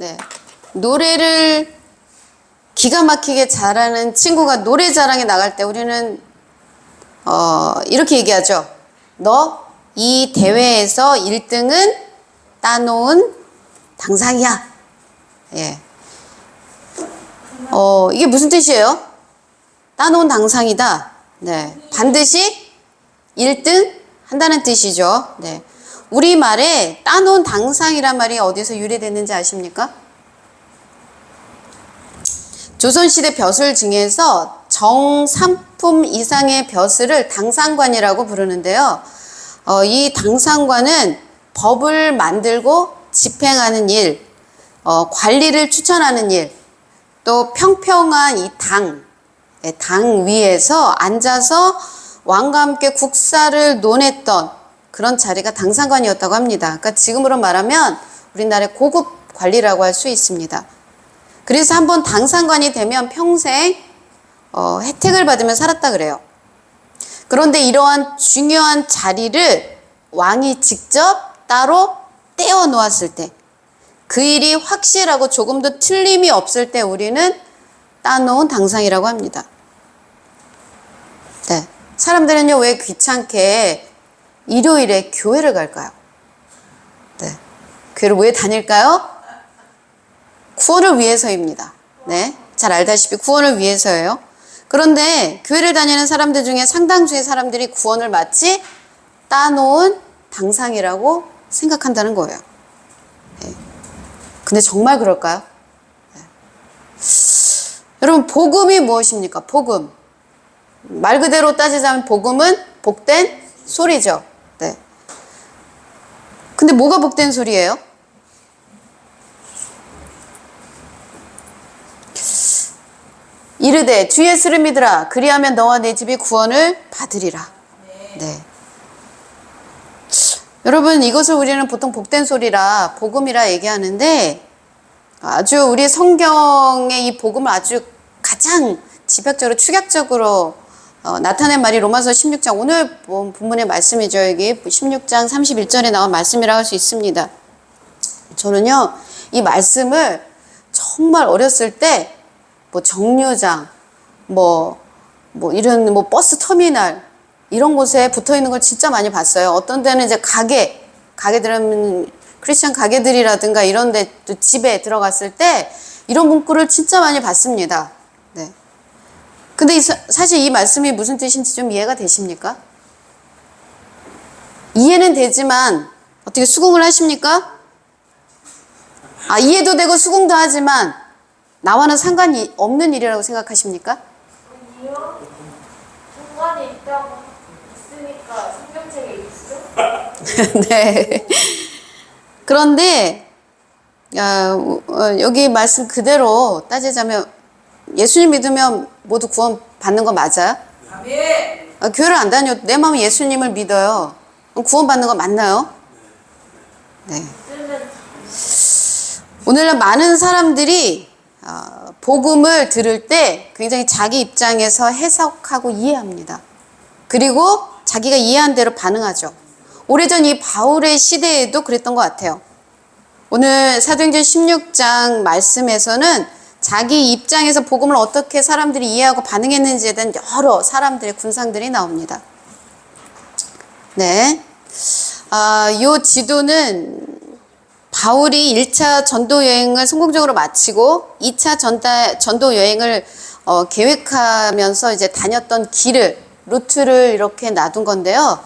네. 노래를 기가 막히게 잘하는 친구가 노래 자랑에 나갈 때 우리는 이렇게 얘기하죠. 너 이 대회에서 1등은 따놓은 당상이야. 예. 이게 무슨 뜻이에요? 따놓은 당상이다. 네. 반드시 1등 한다는 뜻이죠. 네. 우리말에 따놓은 당상이란 말이 어디서 유래됐는지 아십니까? 조선시대 벼슬 중에서 정삼품 이상의 벼슬을 당상관이라고 부르는데요. 이 당상관은 법을 만들고 집행하는 일, 관리를 추천하는 일, 또 평평한 이 당 위에서 앉아서 왕과 함께 국사를 논했던 그런 자리가 당상관이었다고 합니다. 그러니까 지금으로 말하면 우리나라의 고급 관리라고 할 수 있습니다. 그래서 한번 당상관이 되면 평생 혜택을 받으며 살았다 그래요. 그런데 이러한 중요한 자리를 왕이 직접 따로 떼어 놓았을 때, 그 일이 확실하고 조금도 틀림이 없을 때 우리는 따놓은 당상이라고 합니다. 네. 사람들은요, 왜 귀찮게 일요일에 교회를 갈까요? 네. 교회를 왜 다닐까요? 구원을 위해서입니다. 네. 잘 알다시피 구원을 위해서예요. 그런데 교회를 다니는 사람들 중에 상당수의 사람들이 구원을 마치 따놓은 당상이라고 생각한다는 거예요. 네. 근데 정말 그럴까요? 네. 여러분, 복음이 무엇입니까? 복음. 말 그대로 따지자면 복음은 복된 소리죠. 네. 근데 뭐가 복된 소리예요? 이르되 주 예수를 믿으라. 그리하면 너와 내 집이 구원을 받으리라. 네. 여러분, 이것을 우리는 보통 복된 소리라 복음이라 얘기하는데, 아주 우리 성경의 이 복음을 아주 가장 집약적으로 축약적으로 나타낸 말이 로마서 16장, 오늘 본문의 말씀이죠. 여기 16장 31절에 나온 말씀이라고 할 수 있습니다. 저는요, 이 말씀을 정말 어렸을 때 정류장, 이런 버스 터미널, 이런 곳에 붙어 있는 걸 진짜 많이 봤어요. 어떤 데는 이제 가게들은 크리스찬 가게들이라든가 이런 데 또 집에 들어갔을 때 이런 문구를 진짜 많이 봤습니다. 네. 근데 사실 이 말씀이 무슨 뜻인지 좀 이해가 되십니까? 이해는 되지만 어떻게 수긍을 하십니까? 이해도 되고 수긍도 하지만 나와는 상관이 없는 일이라고 생각하십니까? 아니요. 상관이 있으니까 성경책에 있죠? 네. 그런데 여기 말씀 그대로 따지자면 예수님 믿으면 모두 구원 받는 거 맞아요? 아멘. 교회를 안 다녀도 내 마음에 예수님을 믿어요. 구원 받는 거 맞나요? 네. 오늘날 많은 사람들이 복음을 들을 때 굉장히 자기 입장에서 해석하고 이해합니다. 그리고 자기가 이해한 대로 반응하죠. 오래전 이 바울의 시대에도 그랬던 것 같아요. 오늘 사도행전 16장 말씀에서는 자기 입장에서 복음을 어떻게 사람들이 이해하고 반응했는지에 대한 여러 사람들의 군상들이 나옵니다. 네. 이 지도는 바울이 1차 전도 여행을 성공적으로 마치고 2차 전도 여행을 계획하면서 이제 다녔던 루트를 이렇게 놔둔 건데요.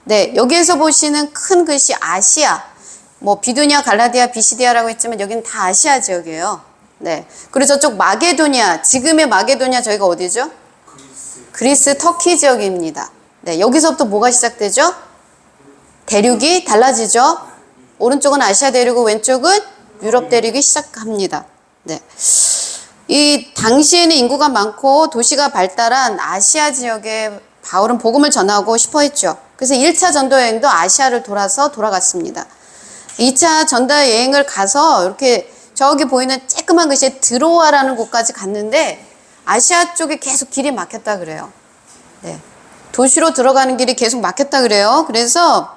네, 여기에서 보시는 큰 글씨 아시아, 비두냐, 갈라디아, 비시디아라고 했지만 여기는 다 아시아 지역이에요. 네. 그리고 저쪽 마게도냐, 지금의 마게도냐 저희가 어디죠? 그리스, 터키 지역입니다. 네, 여기서부터 뭐가 시작되죠? 대륙이 달라지죠? 오른쪽은 아시아 대륙이고 왼쪽은 유럽 대륙이 시작합니다. 네. 이 당시에는 인구가 많고 도시가 발달한 아시아 지역에 바울은 복음을 전하고 싶어 했죠. 그래서 1차 전도 여행도 아시아를 돌아갔습니다. 2차 전도 여행을 가서 이렇게 저기 보이는 쬐끄만 글씨에 드로아라는 곳까지 갔는데 아시아 쪽에 계속 길이 막혔다 그래요. 네. 도시로 들어가는 길이 계속 막혔다 그래요. 그래서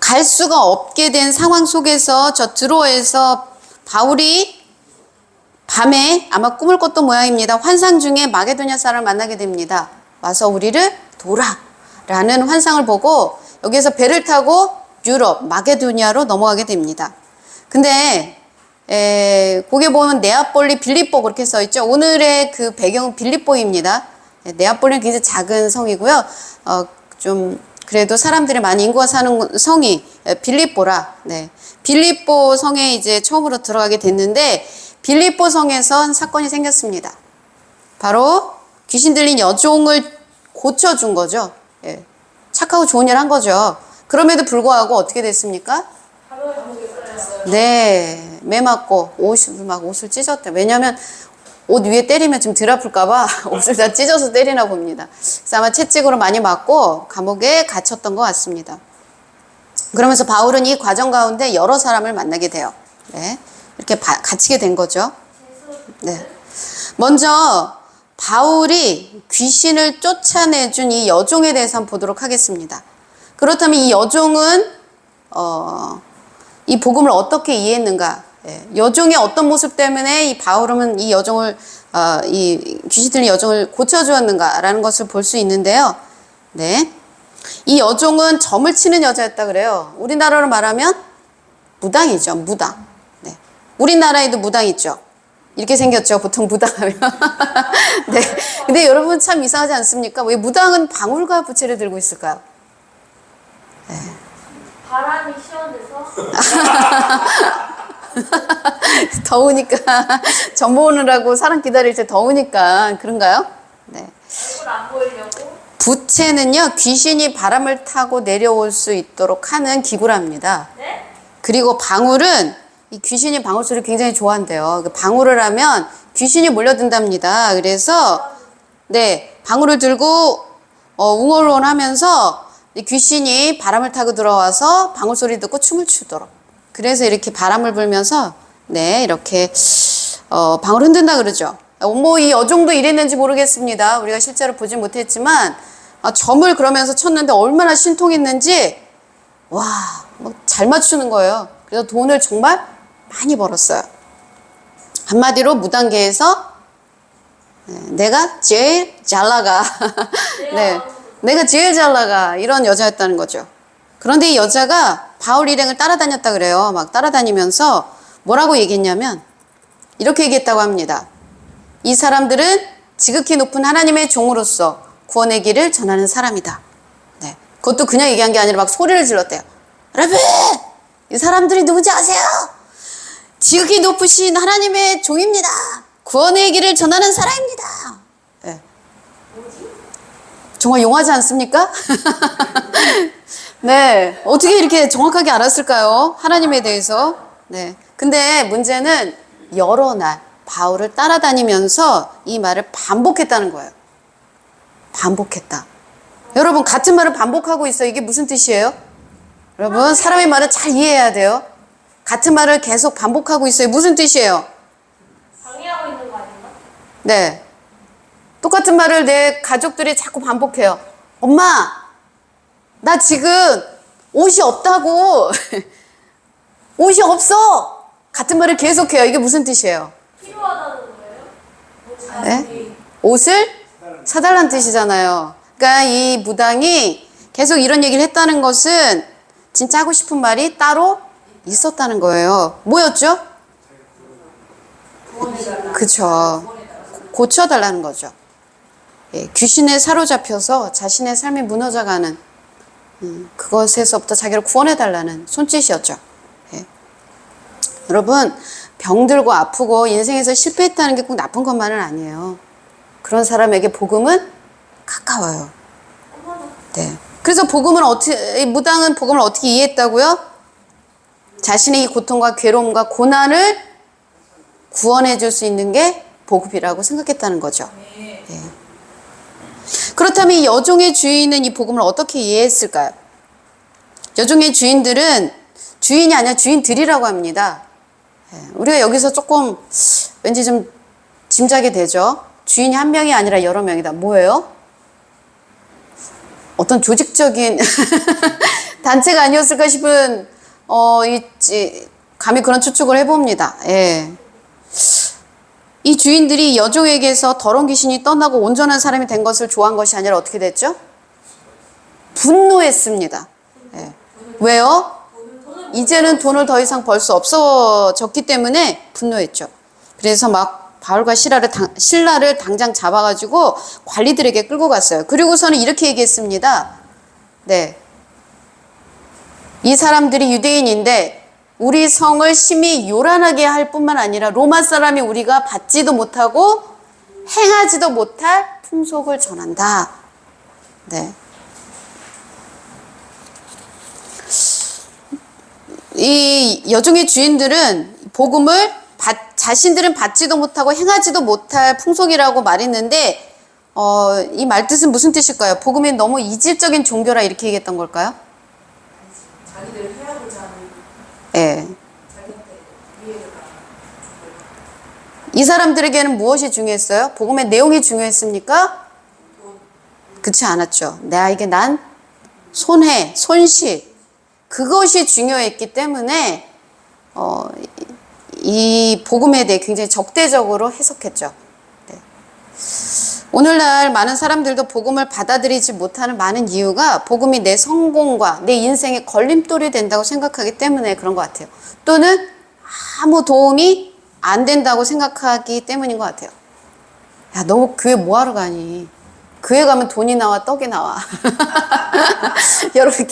갈 수가 없게 된 상황 속에서 저 드로에서 바울이 밤에 아마 꿈을 꿨던 모양입니다. 환상 중에 마게도냐 사람을 만나게 됩니다. 와서 우리를 도라 라는 환상을 보고 여기에서 배를 타고 유럽 마게도냐로 넘어가게 됩니다. 근데 거기에 보면 네아폴리 빌립보 그렇게 써 있죠. 오늘의 그 배경은 빌립보입니다. 네아폴리는 굉장히 작은 성이고요. 좀 그래도 사람들이 많이 인구가 사는 성이 빌립보라. 네. 빌립보 성에 이제 처음으로 들어가게 됐는데 빌립보 성에서 한 사건이 생겼습니다. 바로 귀신 들린 여종을 고쳐준 거죠. 예. 착하고 좋은 일 한 거죠. 그럼에도 불구하고 어떻게 됐습니까? 네, 매 맞고 옷을 찢었대. 왜냐하면 옷 위에 때리면 좀 덜 아플까봐 옷을 다 찢어서 때리나 봅니다. 그래서 아마 채찍으로 많이 맞고 감옥에 갇혔던 것 같습니다. 그러면서 바울은 이 과정 가운데 여러 사람을 만나게 돼요. 네, 이렇게 갇히게 된 거죠. 네, 먼저 바울이 귀신을 쫓아내준 이 여종에 대해서 한번 보도록 하겠습니다. 그렇다면 이 여종은 이 복음을 어떻게 이해했는가? 예, 여종의 어떤 모습 때문에 이 바울은 이 여종을 이 귀신 들린 여종을 고쳐주었는가라는 것을 볼 수 있는데요. 네, 이 여종은 점을 치는 여자였다 그래요. 우리나라로 말하면 무당이죠, 무당. 네, 우리나라에도 무당 있죠. 이렇게 생겼죠, 보통 무당하면. 네, 근데 여러분 참 이상하지 않습니까? 왜 무당은 방울과 부채를 들고 있을까요? 네. 바람이 시원해서 더우니까 점 보느라고 사람 기다릴 때 더우니까 그런가요? 네. 얼굴 안 보이려고. 부채는요 귀신이 바람을 타고 내려올 수 있도록 하는 기구랍니다. 네? 그리고 방울은 이 귀신이 방울 소리 굉장히 좋아한대요. 방울을 하면 귀신이 몰려든답니다. 그래서 네 방울을 들고 웅얼웅얼 하면서 귀신이 바람을 타고 들어와서 방울 소리 듣고 춤을 추도록. 그래서 이렇게 바람을 불면서 네 이렇게 방울 흔든다 그러죠. 뭐 이 여종도 이랬는지 모르겠습니다. 우리가 실제로 보진 못했지만 점을 그러면서 쳤는데 얼마나 신통했는지 와 잘 맞추는 거예요. 그래서 돈을 정말 많이 벌었어요. 한마디로 무당계에서 내가 제일 잘 나가. 네, 내가 제일 잘 나가 이런 여자였다는 거죠. 그런데 이 여자가 바울 일행을 따라다녔다 그래요. 막 따라다니면서 뭐라고 얘기했냐면 이렇게 얘기했다고 합니다. 이 사람들은 지극히 높은 하나님의 종으로서 구원의 길을 전하는 사람이다. 네, 그것도 그냥 얘기한 게 아니라 막 소리를 질렀대요. 여러분, 이 사람들이 누군지 아세요? 지극히 높으신 하나님의 종입니다. 구원의 길을 전하는 사람입니다. 네. 정말 용하지 않습니까? 네, 어떻게 이렇게 정확하게 알았을까요? 하나님에 대해서. 네, 근데 문제는 여러 날 바울을 따라다니면서 이 말을 반복했다는 거예요. 반복했다. 여러분 같은 말을 반복하고 있어요. 이게 무슨 뜻이에요? 여러분 사람의 말을 잘 이해해야 돼요. 같은 말을 계속 반복하고 있어요. 무슨 뜻이에요? 방해하고 있는 거 아닌가? 네, 똑같은 말을 내 가족들이 자꾸 반복해요. 엄마, 나 지금 옷이 없다고. 옷이 없어. 같은 말을 계속해요. 이게 무슨 뜻이에요? 필요하다는 거예요? 네? 옷을 사달라는 뜻이잖아요. 그러니까 이 무당이 계속 이런 얘기를 했다는 것은 진짜 하고 싶은 말이 따로 있었다는 거예요. 뭐였죠? 그쵸. 고쳐달라는 거죠. 예, 귀신에 사로잡혀서 자신의 삶이 무너져가는 그것에서부터 자기를 구원해달라는 손짓이었죠. 예. 여러분 병들고 아프고 인생에서 실패했다는 게 꼭 나쁜 것만은 아니에요. 그런 사람에게 복음은 가까워요. 네. 그래서 무당은 복음을 어떻게 이해했다고요? 자신의 이 고통과 괴로움과 고난을 구원해 줄 수 있는 게 복음이라고 생각했다는 거죠. 예. 그렇다면 이 여종의 주인은 이 복음을 어떻게 이해했을까요? 여종의 주인들은 주인이 아니라 주인들이라고 합니다. 예. 우리가 여기서 조금 왠지 좀 짐작이 되죠. 주인이 한 명이 아니라 여러 명이다. 뭐예요? 어떤 조직적인 단체가 아니었을까 싶은 감히 그런 추측을 해봅니다. 예. 이 주인들이 여종에게서 더러운 귀신이 떠나고 온전한 사람이 된 것을 좋아한 것이 아니라 어떻게 됐죠? 분노했습니다. 예. 왜요? 이제는 돈을 더 이상 벌 수 없어졌기 때문에 분노했죠. 그래서 막 바울과 실라를 당장 잡아가지고 관리들에게 끌고 갔어요. 그리고서는 이렇게 얘기했습니다. 네. 이 사람들이 유대인인데 우리 성을 심히 요란하게 할 뿐만 아니라 로마 사람이 우리가 받지도 못하고 행하지도 못할 풍속을 전한다. 네. 이 여종의 주인들은 복음을 자신들은 받지도 못하고 행하지도 못할 풍속이라고 말했는데 이 말뜻은 무슨 뜻일까요? 복음이 너무 이질적인 종교라 이렇게 얘기했던 걸까요? 자기들 해야고자 하는 예. 자기한테 이해가 이 사람들에게는 무엇이 중요했어요? 복음의 내용이 중요했습니까? 그렇지 않았죠. 나에게 난 손해, 손실 그것이 중요했기 때문에 이 복음에 대해 굉장히 적대적으로 해석했죠. 네. 오늘날 많은 사람들도 복음을 받아들이지 못하는 많은 이유가 복음이 내 성공과 내 인생의 걸림돌이 된다고 생각하기 때문에 그런 것 같아요. 또는 아무 도움이 안 된다고 생각하기 때문인 것 같아요. 야, 너 교회 뭐하러 가니? 교회 가면 돈이 나와, 떡이 나와. 여러분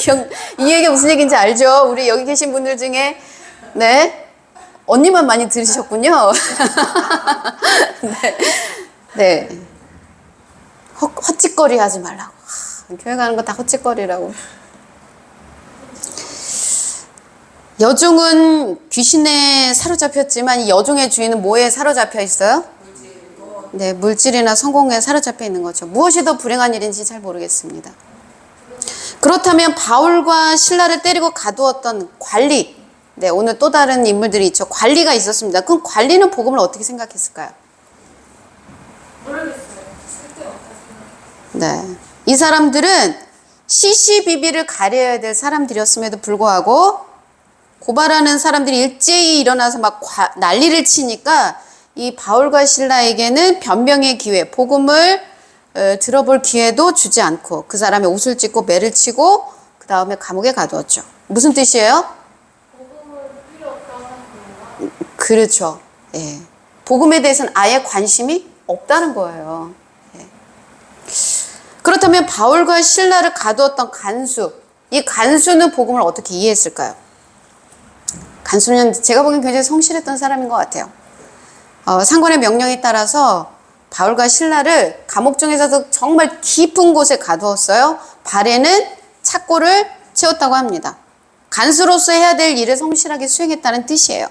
이 얘기가 무슨 얘기인지 알죠? 우리 여기 계신 분들 중에 네 언니만 많이 들으셨군요. 네. 네. 헛짓거리 하지 말라고. 교회 가는 거 다 헛짓거리라고. 여종은 귀신에 사로잡혔지만 이 여종의 주인은 뭐에 사로잡혀 있어요? 네, 물질이나 성공에 사로잡혀 있는 거죠. 무엇이 더 불행한 일인지 잘 모르겠습니다. 그렇다면 바울과 실라를 때리고 가두었던 관리, 네, 오늘 또 다른 인물들이 있죠. 관리가 있었습니다. 그럼 관리는 복음을 어떻게 생각했을까요? 모르겠어요. 네, 이 사람들은 시시비비를 가려야 될 사람들이었음에도 불구하고 고발하는 사람들이 일제히 일어나서 막 난리를 치니까 이 바울과 실라에게는 변명의 기회, 복음을 들어볼 기회도 주지 않고 그 사람의 옷을 찢고 매를 치고 그 다음에 감옥에 가두었죠. 무슨 뜻이에요? 복음은 필요 없다고 하는 건가? 그렇죠. 예. 복음에 대해서는 아예 관심이 없다는 거예요. 예. 그렇다면 바울과 실라를 가두었던 간수, 이 간수는 복음을 어떻게 이해했을까요? 간수는 제가 보기엔 굉장히 성실했던 사람인 것 같아요. 상관의 명령에 따라서 바울과 실라를 감옥중에서도 정말 깊은 곳에 가두었어요. 발에는 착고를 채웠다고 합니다. 간수로서 해야 될 일을 성실하게 수행했다는 뜻이에요.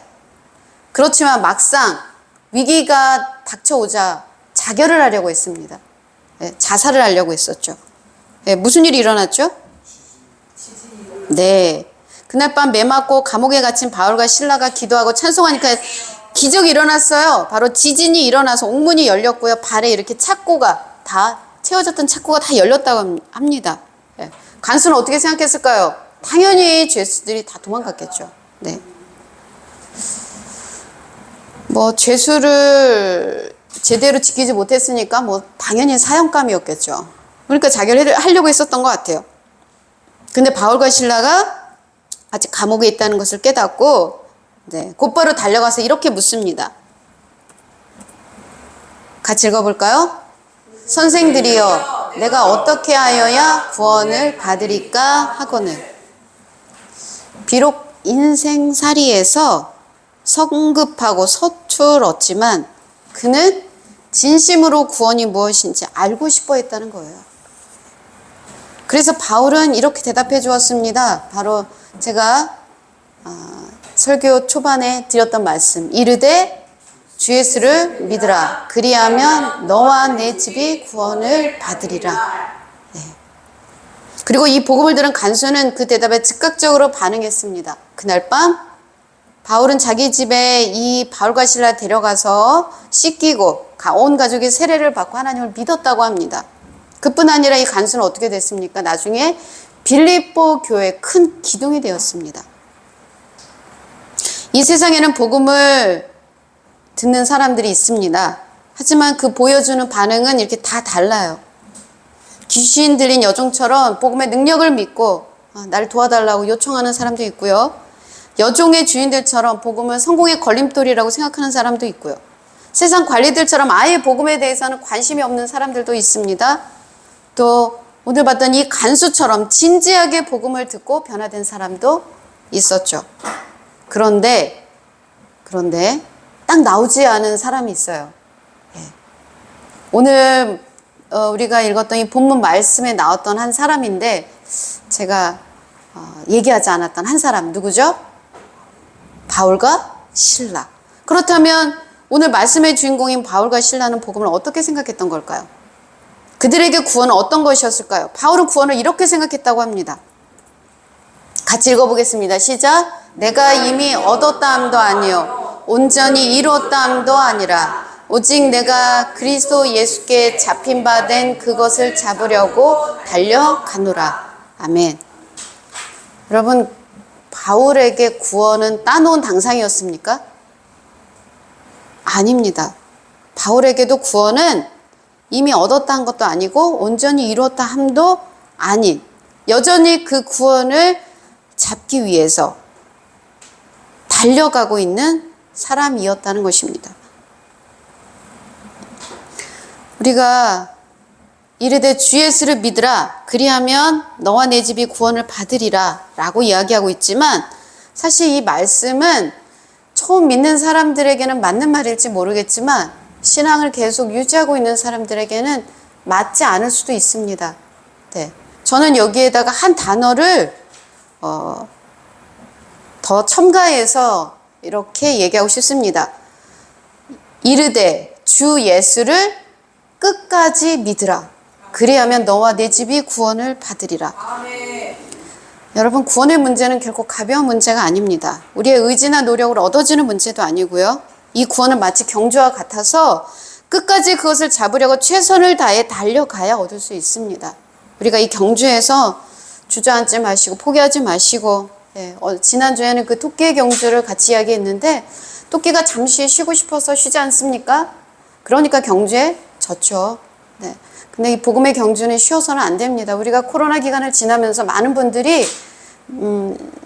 그렇지만 막상 위기가 닥쳐오자 자결을 하려고 했습니다. 네, 자살을 하려고 했었죠. 네, 무슨 일이 일어났죠? 네, 그날 밤 매 맞고 감옥에 갇힌 바울과 실라가 기도하고 찬송하니까 기적이 일어났어요. 바로 지진이 일어나서 옥문이 열렸고요. 발에 이렇게 착고가 다 채워졌던 착고가 다 열렸다고 합니다. 네. 간수는 어떻게 생각했을까요? 당연히 죄수들이 다 도망갔겠죠. 네. 뭐 죄수를 제대로 지키지 못했으니까 뭐 당연히 사형감이었겠죠. 그러니까 자결하려고 했었던 것 같아요. 근데 바울과 실라가 아직 감옥에 있다는 것을 깨닫고 네, 곧바로 달려가서 이렇게 묻습니다. 같이 읽어볼까요? 선생들이여, 내가 어떻게 하여야 구원을 받으리까 하거늘. 비록 인생살이에서 성급하고 서툴었지만 그는 진심으로 구원이 무엇인지 알고 싶어 했다는 거예요. 그래서 바울은 이렇게 대답해 주었습니다. 바로 제가 설교 초반에 드렸던 말씀, 이르되 주 예수를 믿으라. 그리하면 너와 내 집이 구원을 받으리라. 네. 그리고 이 복음을 들은 간수는 그 대답에 즉각적으로 반응했습니다. 그날 밤 바울은 자기 집에 이 바울과 실라 데려가서 씻기고 온 가족이 세례를 받고 하나님을 믿었다고 합니다. 그뿐 아니라 이 간수는 어떻게 됐습니까? 나중에 빌립보 교회 큰 기둥이 되었습니다. 이 세상에는 복음을 듣는 사람들이 있습니다. 하지만 그 보여주는 반응은 이렇게 다 달라요. 귀신 들린 여종처럼 복음의 능력을 믿고 날 도와달라고 요청하는 사람도 있고요. 여종의 주인들처럼 복음을 성공의 걸림돌이라고 생각하는 사람도 있고요. 세상 관리들처럼 아예 복음에 대해서는 관심이 없는 사람들도 있습니다. 또 오늘 봤던 이 간수처럼 진지하게 복음을 듣고 변화된 사람도 있었죠. 그런데 딱 나오지 않은 사람이 있어요. 오늘 우리가 읽었던 이 본문 말씀에 나왔던 한 사람인데 제가 얘기하지 않았던 한 사람 누구죠? 바울과 실라. 그렇다면 오늘 말씀의 주인공인 바울과 실라는 복음을 어떻게 생각했던 걸까요? 그들에게 구원은 어떤 것이었을까요? 바울은 구원을 이렇게 생각했다고 합니다. 같이 읽어보겠습니다. 시작. 내가 이미 얻었다 함도 아니요 온전히 이루었다 함도 아니라 오직 내가 그리스도 예수께 잡힌 바 된 그것을 잡으려고 달려가노라. 아멘. 여러분, 바울에게 구원은 따놓은 당상이었습니까? 아닙니다. 바울에게도 구원은 이미 얻었다 한 것도 아니고 온전히 이루었다 함도 아닌 여전히 그 구원을 잡기 위해서 달려가고 있는 사람이었다는 것입니다. 우리가 이르되 주 예수를 믿으라 그리하면 너와 내 집이 구원을 받으리라 라고 이야기하고 있지만 사실 이 말씀은 처음 믿는 사람들에게는 맞는 말일지 모르겠지만 신앙을 계속 유지하고 있는 사람들에게는 맞지 않을 수도 있습니다. 네. 저는 여기에다가 한 단어를 더 첨가해서 이렇게 얘기하고 싶습니다. 이르되 주 예수를 끝까지 믿으라. 그리하면 너와 내 집이 구원을 받으리라. 아멘. 여러분, 구원의 문제는 결코 가벼운 문제가 아닙니다. 우리의 의지나 노력으로 얻어지는 문제도 아니고요. 이 구원은 마치 경주와 같아서 끝까지 그것을 잡으려고 최선을 다해 달려가야 얻을 수 있습니다. 우리가 이 경주에서 주저앉지 마시고 포기하지 마시고 지난주에는 그 토끼의 경주를 같이 이야기했는데 토끼가 잠시 쉬고 싶어서 쉬지 않습니까? 그러니까 경주에 졌죠. 네. 근데 이 복음의 경주는 쉬어서는 안 됩니다. 우리가 코로나 기간을 지나면서 많은 분들이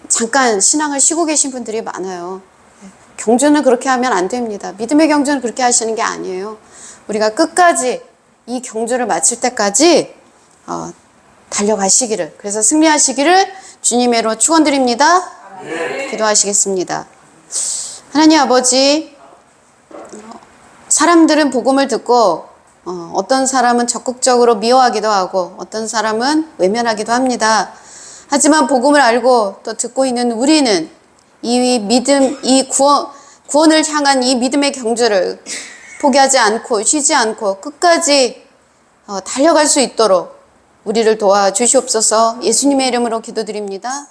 잠깐 신앙을 쉬고 계신 분들이 많아요. 경주는 그렇게 하면 안 됩니다. 믿음의 경주는 그렇게 하시는 게 아니에요. 우리가 끝까지 이 경주를 마칠 때까지 달려가시기를, 그래서 승리하시기를 주님의 이름으로 축원드립니다. 기도하시겠습니다. 하나님 아버지, 사람들은 복음을 듣고 어떤 사람은 적극적으로 미워하기도 하고 어떤 사람은 외면하기도 합니다. 하지만 복음을 알고 또 듣고 있는 우리는 이 믿음, 이 구원을 향한 이 믿음의 경주를 포기하지 않고 쉬지 않고 끝까지 달려갈 수 있도록 우리를 도와주시옵소서. 예수님의 이름으로 기도드립니다.